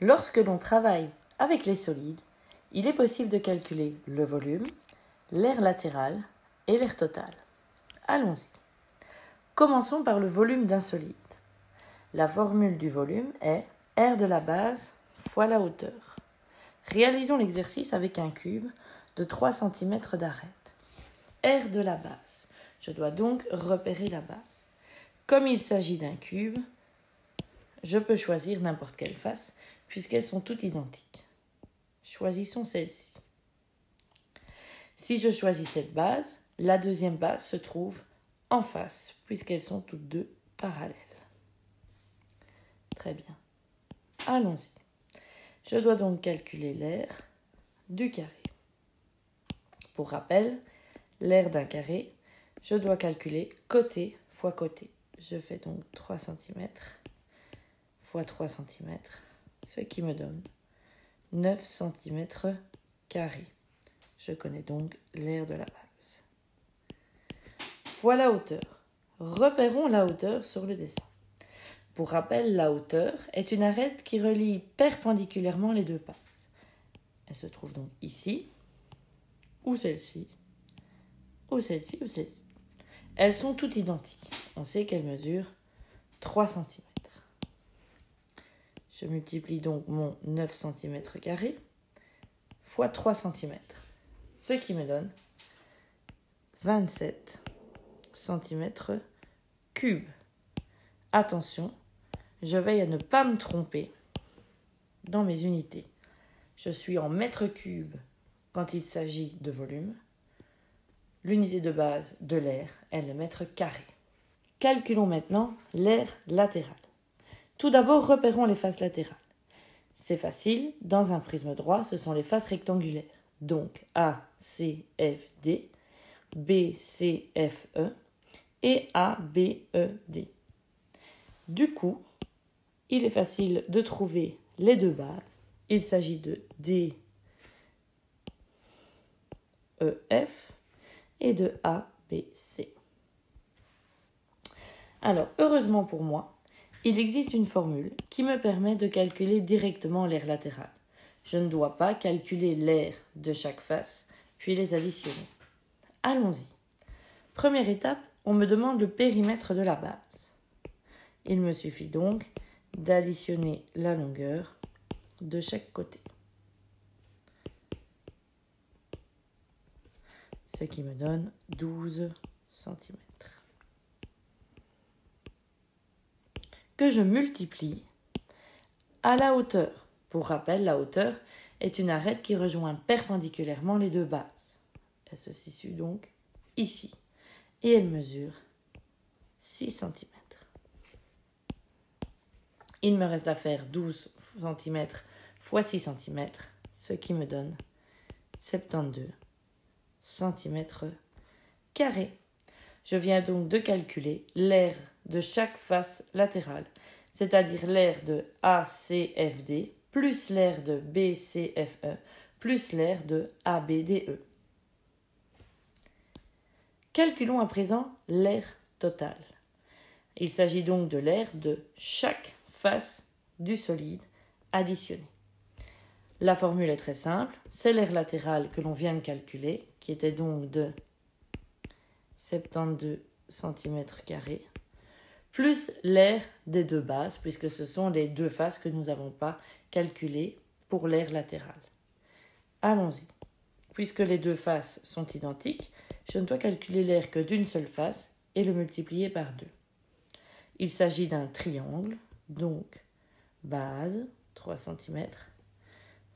Lorsque l'on travaille avec les solides, il est possible de calculer le volume, l'air latéral et l'air total. Allons-y. Commençons par le volume d'un solide. La formule du volume est R de la base fois la hauteur. Réalisons l'exercice avec un cube de 3 cm d'arête. R de la base. Je dois donc repérer la base. Comme il s'agit d'un cube, je peux choisir n'importe quelle face puisqu'elles sont toutes identiques. Choisissons celle-ci. Si je choisis cette base, la deuxième base se trouve en face puisqu'elles sont toutes deux parallèles. Très bien. Allons-y. Je dois donc calculer l'air du carré. Pour rappel, l'air d'un carré, je dois calculer côté fois côté. Je fais donc 3 cm fois 3 cm, ce qui me donne 9 cm carrés. Je connais donc l'air de la base. Fois la hauteur. Repérons la hauteur sur le dessin. Pour rappel, la hauteur est une arête qui relie perpendiculairement les deux bases. Elle se trouve donc ici, ou celle-ci, ou celle-ci, ou celle-ci. Elles sont toutes identiques. On sait qu'elles mesurent 3 cm. Je multiplie donc mon 9 cm carrés fois 3 cm, ce qui me donne 27 cm cubes. Attention, je veille à ne pas me tromper dans mes unités. Je suis en mètres cubes quand il s'agit de volume. L'unité de base de l'air est le mètre carré. Calculons maintenant l'air latéral. Tout d'abord, repérons les faces latérales. C'est facile, dans un prisme droit, ce sont les faces rectangulaires. Donc A, C, F, D, B, C, F, E et A, B, E, D. Du coup, il est facile de trouver les deux bases. Il s'agit de D, E, F et de A, B, C. Alors, heureusement pour moi, il existe une formule qui me permet de calculer directement l'air latéral. Je ne dois pas calculer l'air de chaque face, puis les additionner. Allons-y. Première étape, on me demande le périmètre de la base. Il me suffit donc d'additionner la longueur de chaque côté. Ce qui me donne 12 cm. Que je multiplie à la hauteur. Pour rappel, la hauteur est une arête qui rejoint perpendiculairement les deux bases. Elle se situe donc ici et elle mesure 6 cm. Il me reste à faire 12 cm fois 6 cm, ce qui me donne 72 cm carrés. Je viens donc de calculer l'air de chaque face latérale, c'est-à-dire l'air de ACFD plus l'air de BCFE plus l'air de ABDE. Calculons à présent l'air total. Il s'agit donc de l'air de chaque face du solide additionné. La formule est très simple, c'est l'air latéral que l'on vient de calculer, qui était donc de 72 cm carrés, plus l'air des deux bases, puisque ce sont les deux faces que nous n'avons pas calculées pour l'air latéral. Allons-y. Puisque les deux faces sont identiques, je ne dois calculer l'air que d'une seule face et le multiplier par 2. Il s'agit d'un triangle, donc base, 3 cm,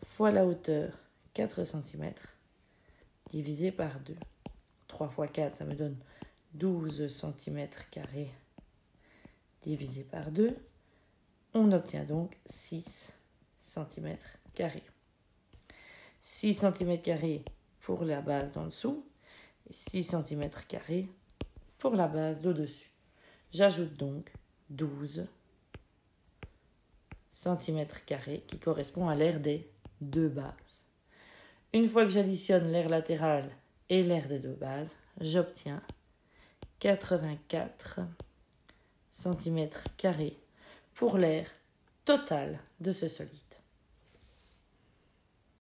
fois la hauteur, 4 cm, divisé par 2. 3 fois 4, ça me donne 12 cm carrés divisé par 2. On obtient donc 6 cm carrés. 6 cm carrés pour la base d'en dessous et 6 cm carrés pour la base d'au-dessus. J'ajoute donc 12 cm carrés qui correspond à l'air des deux bases. Une fois que j'additionne l'air latéral et l'air des deux bases, j'obtiens 84 cm carrés pour l'air total de ce solide.